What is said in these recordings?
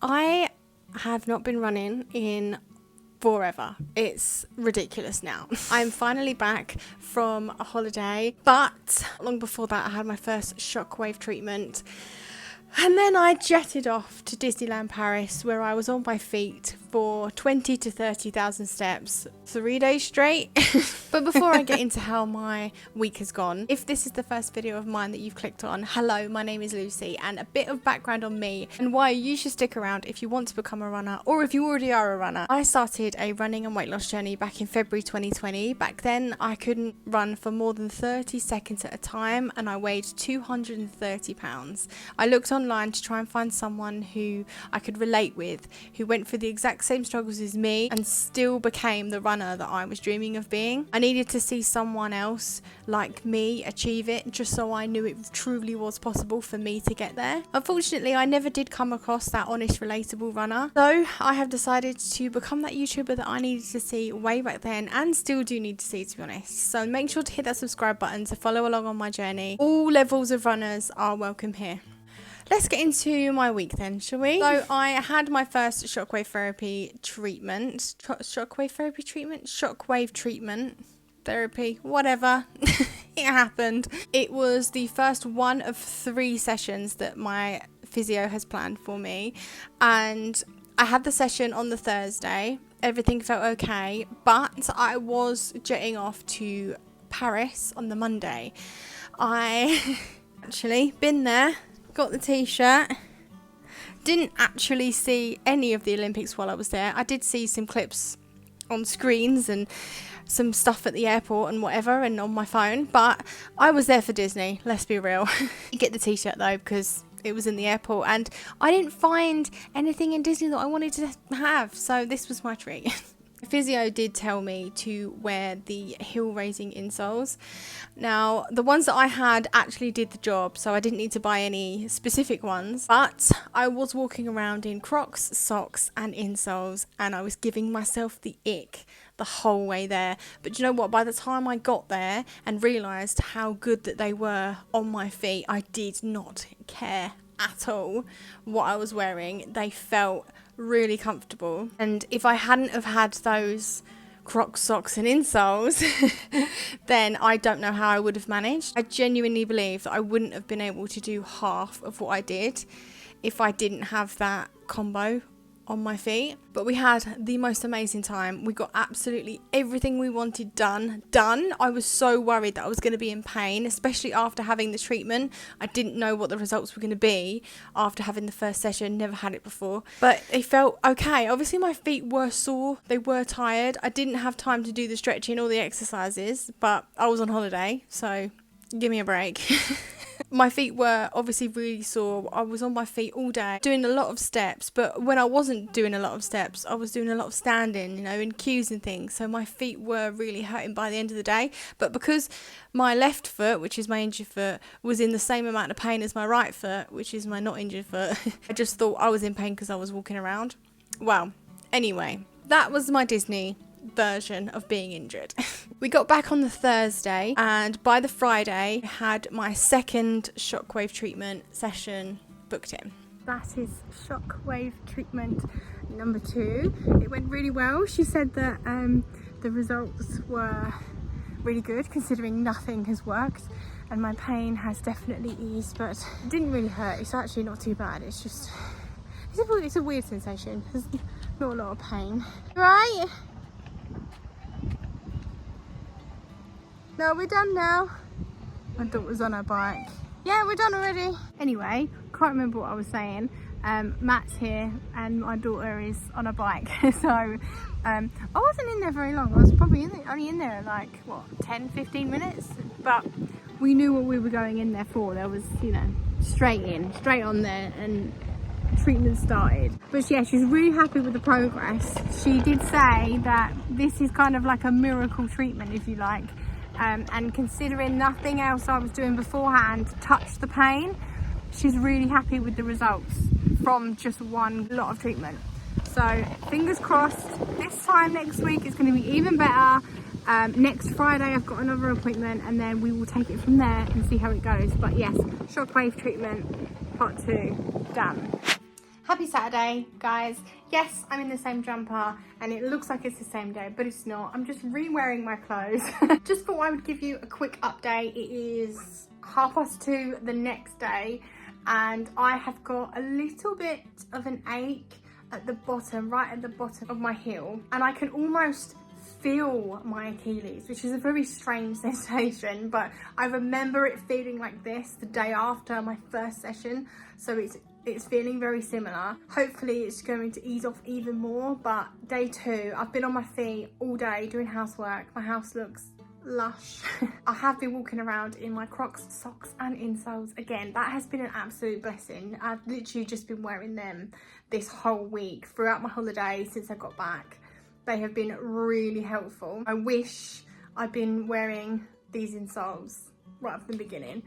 I have not been running in forever. It's ridiculous now. I'm finally back from a holiday, but long before that I had my first Shockwave treatment. And then I jetted off to Disneyland Paris, where I was on my feet for 20 to 30,000 steps 3 days straight. But before I get into how my week has gone, if this is the first video of mine that you've clicked on, hello, my name is Lucy, and a bit of background on me and why you should stick around if you want to become a runner or if you already are a runner. I started a running and weight loss journey back in February 2020. Back then I couldn't run for more than 30 seconds at a time and I weighed 230 pounds. I looked online to try and find someone who I could relate with, who went through the exact same struggles as me and still became the runner that I was dreaming of being. I needed to see someone else like me achieve it, just so I knew it truly was possible for me to get there. Unfortunately, I never did come across that honest, relatable runner, so I have decided to become that YouTuber that I needed to see way back then and still do need to see, to be honest. So make sure to hit that subscribe button to follow along on my journey. All levels of runners are welcome here. Let's get into my week then, shall we? So I had my first shockwave therapy treatment. Shockwave treatment. Therapy. Whatever. It happened. It was the first one of 3 sessions that my physio has planned for me. And I had the session on the Thursday. Everything felt okay. But I was jetting off to Paris on the Monday. I actually been there. Got the t-shirt. Didn't actually see any of the Olympics while I was there. I did see some clips on screens and some stuff at the airport and whatever and on my phone, but I was there for Disney, let's be real. You get the t-shirt though because it was in the airport and I didn't find anything in Disney that I wanted to have, so this was my treat. Physio did tell me to wear the heel raising insoles. Now the ones that I had actually did the job, so I didn't need to buy any specific ones, but I was walking around in Crocs, socks and insoles and I was giving myself the ick the whole way there. But you know what, by the time I got there and realised how good that they were on my feet, I did not care at all what I was wearing. They felt really comfortable, and if I hadn't have had those Crocs, socks and insoles then I don't know how I would have managed. I genuinely believe that I wouldn't have been able to do half of what I did if I didn't have that combo on my feet. But we had the most amazing time. We got absolutely everything we wanted done. I was so worried that I was going to be in pain, especially after having the treatment. I didn't know what the results were going to be after having the first session. Never had it before, but it felt okay. Obviously my feet were sore, they were tired. I didn't have time to do the stretching or the exercises, but I was on holiday, so give me a break. My feet were obviously really sore. I was on my feet all day doing a lot of steps, but when I wasn't doing a lot of steps, I was doing a lot of standing, you know, in queues and things. So my feet were really hurting by the end of the day. But because my left foot, which is my injured foot, was in the same amount of pain as my right foot, which is my not injured foot, I just thought I was in pain because I was walking around. Well, anyway, that was my Disney version of being injured. We got back on the Thursday and by the Friday I had my second shockwave treatment session booked in. That is shockwave treatment number 2. It went really well. She said that the results were really good considering nothing has worked and my pain has definitely eased, but it didn't really hurt. It's actually not too bad. It's just it's a weird sensation. There's not a lot of pain. Right? No, we're done now. My daughter's on her bike. Yeah, we're done already. Anyway, can't remember what I was saying. Matt's here and my daughter is on a bike. So I wasn't in there very long. I was probably only in there like, what, 10-15 minutes? But we knew what we were going in there for. There was, you know, straight on there and treatment started. But yeah, she's really happy with the progress. She did say that this is kind of like a miracle treatment, if you like. And considering nothing else I was doing beforehand touched the pain, she's really happy with the results from just one lot of treatment. So fingers crossed, this time next week it's going to be even better. Next Friday I've got another appointment and then we will take it from there and see how it goes. But yes, shockwave treatment part 2 done. Happy Saturday, guys. Yes, I'm in the same jumper and it looks like it's the same day, but it's not. I'm just re-wearing my clothes. Just thought I would give you a quick update. It is 2:30 the next day and I have got a little bit of an ache at the bottom, right at the bottom of my heel. And I can almost feel my Achilles, which is a very strange sensation, but I remember it feeling like this the day after my first session. So it's feeling very similar. Hopefully it's going to ease off even more, but day 2, I've been on my feet all day doing housework. My house looks lush. I have been walking around in my Crocs socks and insoles again. That has been an absolute blessing. I've literally just been wearing them this whole week throughout my holiday since I got back. They have been really helpful. I wish I'd been wearing these insoles right from the beginning.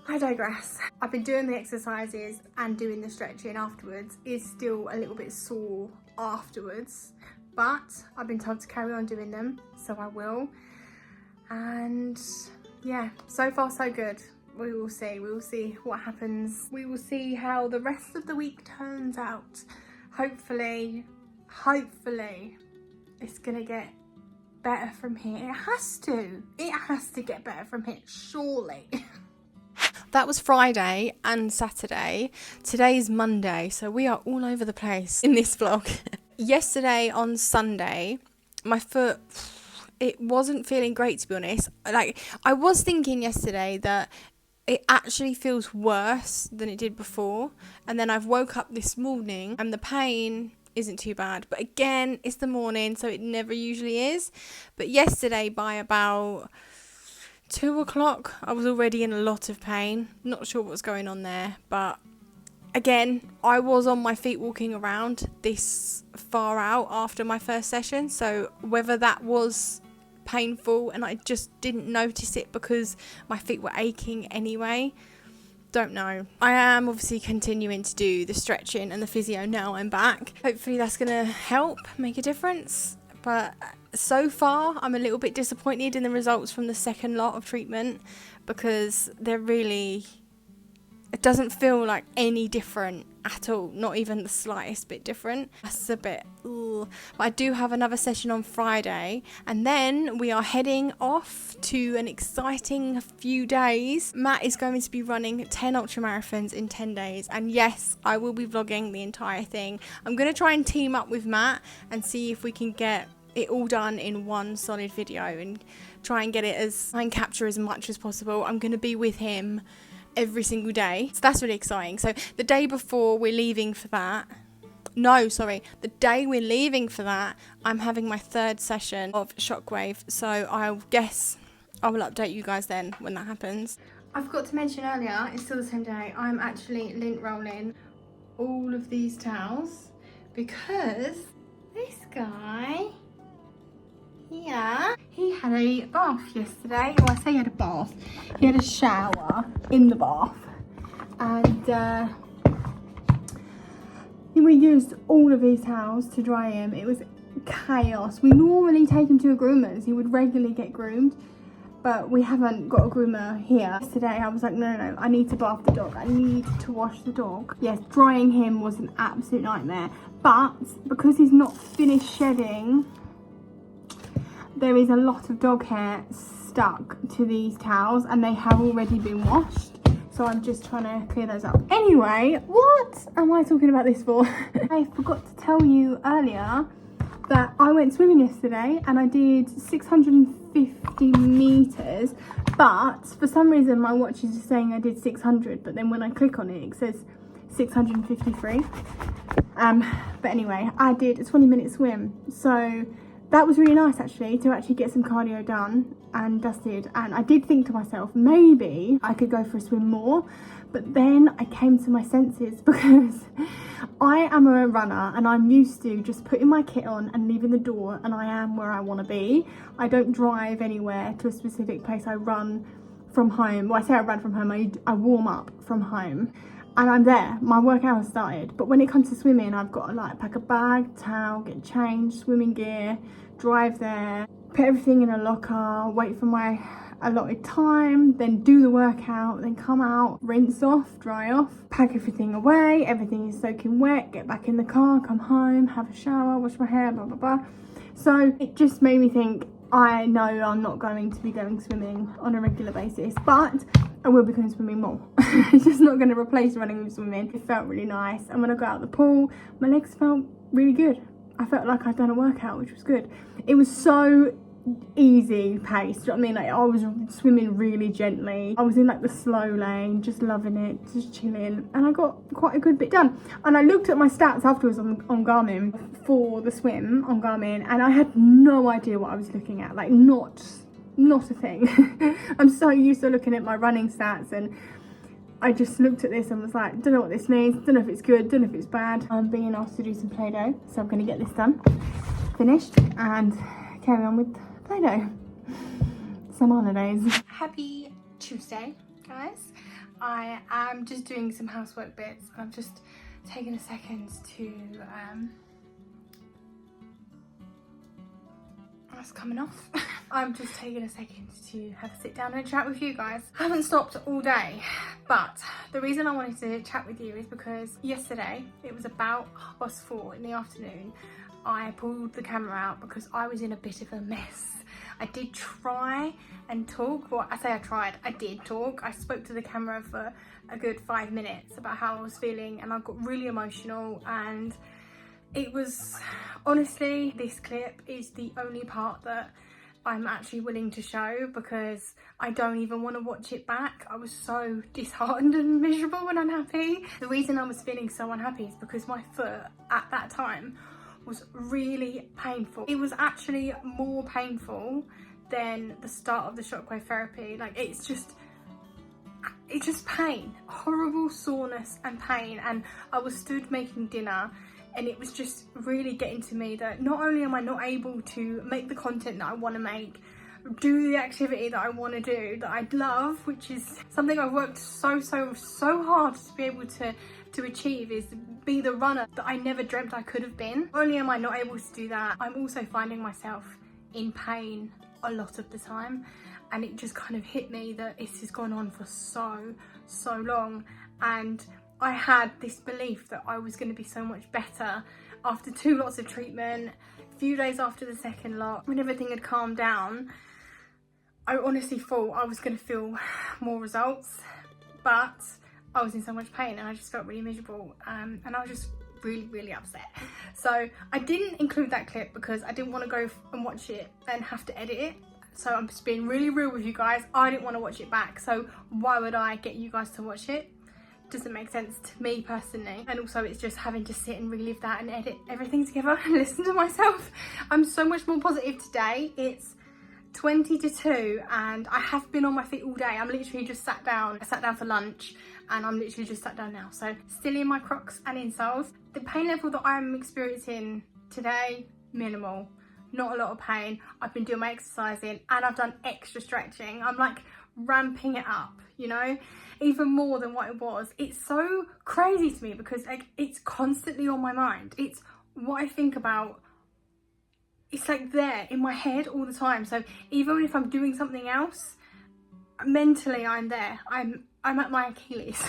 I digress. I've been doing the exercises and doing the stretching afterwards. Is still a little bit sore afterwards, but I've been told to carry on doing them, so I will. And yeah, so far so good. We will see what happens. We will see how the rest of the week turns out. Hopefully it's gonna get better from here. It has to get better from here, surely. That was Friday and Saturday. Today's Monday, so we are all over the place in this vlog. Yesterday on Sunday, my foot, it wasn't feeling great, to be honest. Like, I was thinking yesterday that it actually feels worse than it did before. And then I've woke up this morning and the pain isn't too bad. But again, it's the morning, so it never usually is. But yesterday by about 2 o'clock, I was already in a lot of pain. Not sure what's going on there, but again, I was on my feet walking around this far out after my first session, so whether that was painful and I just didn't notice it because my feet were aching anyway, don't know. I am obviously continuing to do the stretching and the physio now I'm back. Hopefully that's gonna help make a difference, but so far I'm a little bit disappointed in the results from the second lot of treatment because it doesn't feel like any different at all, not even the slightest bit different. That's a bit ugh. But I do have another session on Friday and then we are heading off to an exciting few days. Matt is going to be running 10 ultramarathons in 10 days and yes, I will be vlogging the entire thing. I'm going to try and team up with Matt and see if we can get it all done in one solid video and try and capture as much as possible. I'm going to be with him every single day, so that's really exciting. So the day before we're leaving for that, the day we're leaving for that, I'm having my 3rd session of Shockwave, so I guess I will update you guys then when that happens. I forgot to mention earlier, it's still the same day, I'm actually lint rolling all of these towels because this guy here, he had a bath yesterday. Well, I say he had a bath. He had a shower in the bath. And we used all of these towels to dry him. It was chaos. We normally take him to a groomer's. He would regularly get groomed. But we haven't got a groomer here. Today I was like, no, I need to bath the dog. I need to wash the dog. Yes, drying him was an absolute nightmare. But because he's not finished shedding, there is a lot of dog hair stuck to these towels and they have already been washed. So I'm just trying to clear those up. Anyway, what am I talking about this for? I forgot to tell you earlier that I went swimming yesterday and I did 650 meters, but for some reason my watch is just saying I did 600, but then when I click on it, it says 653. But anyway, I did a 20-minute swim. So that was really nice actually, to actually get some cardio done and dusted. And I did think to myself, maybe I could go for a swim more, but then I came to my senses because I am a runner and I'm used to just putting my kit on and leaving the door and I am where I want to be. I don't drive anywhere to a specific place. I run from home. Well, I say I run from home, I warm up from home. And I'm there, my workout has started. But when it comes to swimming, I've got to like pack a bag, towel, get changed, swimming gear, drive there, put everything in a locker, wait for my allotted time, then do the workout, then come out, rinse off, dry off, pack everything away, everything is soaking wet, get back in the car, come home, have a shower, wash my hair, blah blah blah. So it just made me think, I know I'm not going to be going swimming on a regular basis, but I will be going swimming more. It's just not going to replace running with swimming. It felt really nice, and when I got out of the pool, my legs felt really good. I felt like I'd done a workout, which was good. It was so easy paced, do you know what I mean? Like, I was swimming really gently. I was in like the slow lane, just loving it, just chilling, and I got quite a good bit done. And I looked at my stats afterwards on Garmin for the swim on Garmin, and I had no idea what I was looking at, like not a thing. I'm so used to looking at my running stats, and I just looked at this and was like, don't know what this means, don't know if it's good, don't know if it's bad. I'm being asked to do some Play-Doh, so I'm going to get this done, finished, and carry on with Play-Doh. Some holidays. Happy Tuesday, guys. I am just doing some housework bits. I'm just taking a second to that's coming off. I'm just taking a second to have a sit down and chat with you guys. I haven't stopped all day, but the reason I wanted to chat with you is because yesterday, it was about 4:30 in the afternoon, I pulled the camera out because I was in a bit of a mess. I did try and talk. Well, I say I tried, I did talk. I spoke to the camera for a good 5 minutes about how I was feeling, and I got really emotional, and it was, honestly, this clip is the only part that I'm actually willing to show because I don't even want to watch it back. I was so disheartened and miserable and unhappy. The reason I was feeling so unhappy is because my foot at that time was really painful. It was actually more painful than the start of the Shockwave therapy. Like, it's just pain, horrible soreness and pain. And I was stood making dinner, and it was just really getting to me that not only am I not able to make the content that I want to make, do the activity that I want to do, that I love, which is something I've worked so hard to be able to achieve, is be the runner that I never dreamt I could have been. Not only am I not able to do that, I'm also finding myself in pain a lot of the time, and it just kind of hit me that this has gone on for so long, and I had this belief that I was going to be so much better after 2 lots of treatment. A few days after the second lot, when everything had calmed down, I honestly thought I was going to feel more results, but I was in so much pain and I just felt really miserable, and I was just really upset. So I didn't include that clip because I didn't want to go and watch it and have to edit it. So I'm just being really real with you guys. I didn't want to watch it back, so why would I get you guys to watch it? Doesn't make sense to me personally, and also it's just having to sit and relive that and edit everything together and listen to myself. I'm so much more positive today. It's 20 to 2 and I have been on my feet all day. I'm literally just sat down. I sat down for lunch and I'm literally just sat down now. So still in my Crocs and insoles. The pain level that I'm experiencing today, minimal. Not a lot of pain. I've been doing my exercising and I've done extra stretching. I'm like ramping it up, you know, even more than what it was. It's so crazy to me because like it's constantly on my mind. It's what I think about. It's like there in my head all the time. So even if I'm doing something else, mentally I'm there. I'm at my Achilles.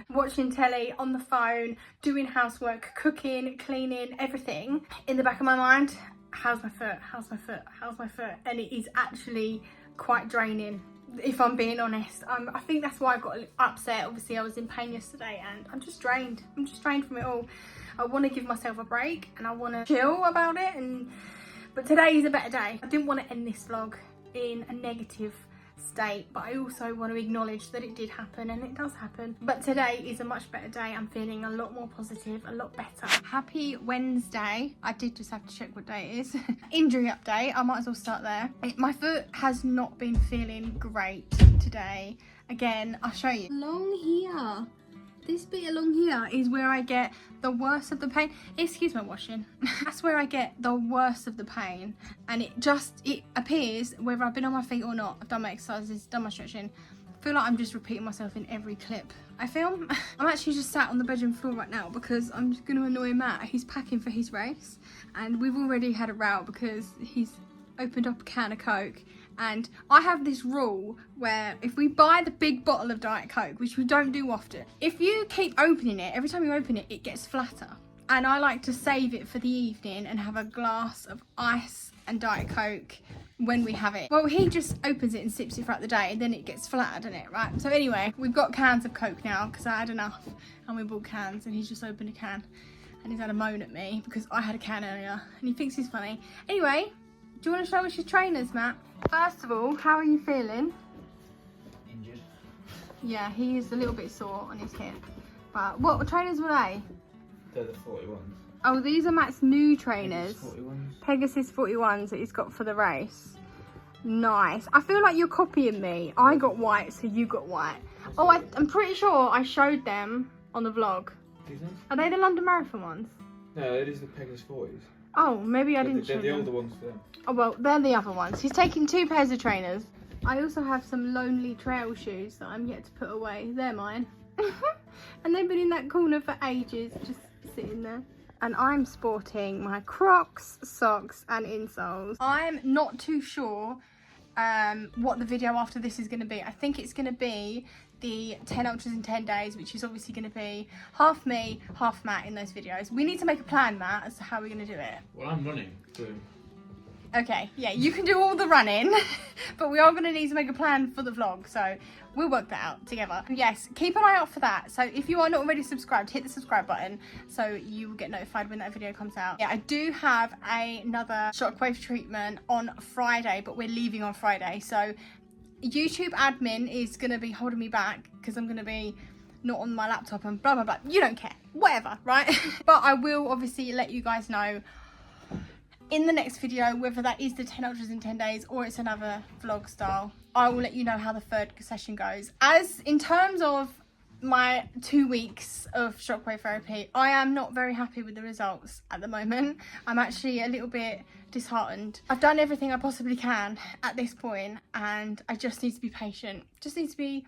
Watching telly, on the phone, doing housework, cooking, cleaning, everything. In the back of my mind, how's my foot? How's my foot? How's my foot? And it is actually quite draining, if I'm being honest. I think that's why I got upset. Obviously I was in pain yesterday and I'm just drained. I'm just drained from it all. I want to give myself a break and I want to chill about it, but today is a better day. I didn't want to end this vlog in a negative state, but I also want to acknowledge that it did happen, and it does happen. But today is a much better day. I'm feeling a lot more positive, a lot better. Happy Wednesday. I did just have to check what day it is. Injury update. I might as well start there. My foot has not been feeling great today. Again, I'll show you. Along here. This bit along here is where I get the worst of the pain. Excuse my washing. That's where I get the worst of the pain. And it appears whether I've been on my feet or not. I've done my exercises, done my stretching. I feel like I'm just repeating myself in every clip I film. I'm actually just sat on the bedroom floor right now because I'm just going to annoy Matt. He's packing for his race. And we've already had a row because he's opened up a can of Coke And I have this rule where if we buy the big bottle of Diet Coke, which we don't do often, if you keep opening it, every time you open it, it gets flatter. And I like to save it for the evening and have a glass of ice and Diet Coke when we have it. Well, he just opens it and sips it throughout the day, and then it gets flat, doesn't it, right? So anyway, we've got cans of Coke now because I had enough and we bought cans, and he's just opened a can and he's had a moan at me because I had a can earlier and he thinks he's funny. Anyway, do you want to show us your trainers, Matt? First of all, how are you feeling? Injured. Yeah, he is a little bit sore on his hip. But what trainers were they? They're the 41s. Oh, these are Matt's new trainers. Pegasus 41s. Pegasus 41s that he's got for the race. Nice. I feel like you're copying me. I got white, so you got white. Oh, I'm pretty sure I showed them on the vlog. These ones? Are they the London Marathon ones? No, it is the Pegasus 40s. Oh, maybe I didn't show They're the them. older ones for them. Oh, well, they're the other ones. He's taking 2 pairs of trainers. I also have some Lonely Trail shoes that I'm yet to put away. They're mine. And they've been in that corner for ages, just sitting there. And I'm sporting my Crocs, socks and insoles. I'm not too sure what the video after this is going to be. I think it's going to be the 10 ultras in 10 days, which is obviously going to be half me, half Matt in those videos. We need to make a plan, Matt, as to how we're going to do it. Well, I'm running, so... Okay, yeah, you can do all the running, but we are going to need to make a plan for the vlog, so we'll work that out together. Yes, keep an eye out for that. So if you are not already subscribed, hit the subscribe button so you will get notified when that video comes out. Yeah, I do have another Shockwave treatment on Friday, but we're leaving on Friday. So YouTube admin is going to be holding me back because I'm going to be not on my laptop and blah, blah, blah. You don't care, whatever, right? But I will obviously let you guys know in the next video, whether that is the 10 ultras in 10 days or it's another vlog style. I will let you know how the 3rd session goes. As in terms of my 2 weeks of Shockwave therapy, I am not very happy with the results at the moment. I'm actually a little bit disheartened. I've done everything I possibly can at this point, and I just need to be patient. Just need to be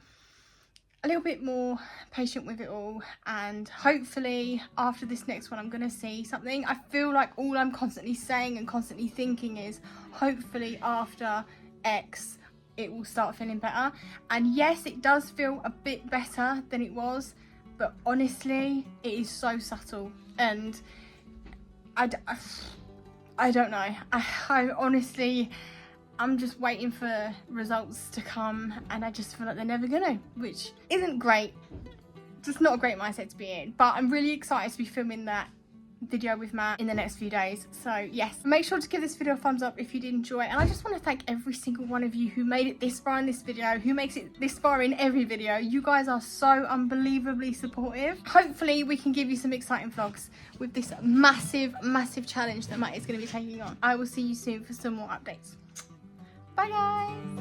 a little bit more patient with it all, and hopefully after this next one I'm gonna see something. I feel like all I'm constantly saying and constantly thinking is hopefully after X it will start feeling better, and yes, it does feel a bit better than it was, but honestly it is so subtle, and I don't know. I honestly, I'm just waiting for results to come, and I just feel like they're never gonna, which isn't great. Just not a great mindset to be in, but I'm really excited to be filming that video with Matt in the next few days. So yes, make sure to give this video a thumbs up if you did enjoy it, and I just want to thank every single one of you who made it this far in this video, who makes it this far in every video. You guys are so unbelievably supportive. Hopefully we can give you some exciting vlogs with this massive challenge that Matt is going to be taking on. I will see you soon for some more updates. Bye guys!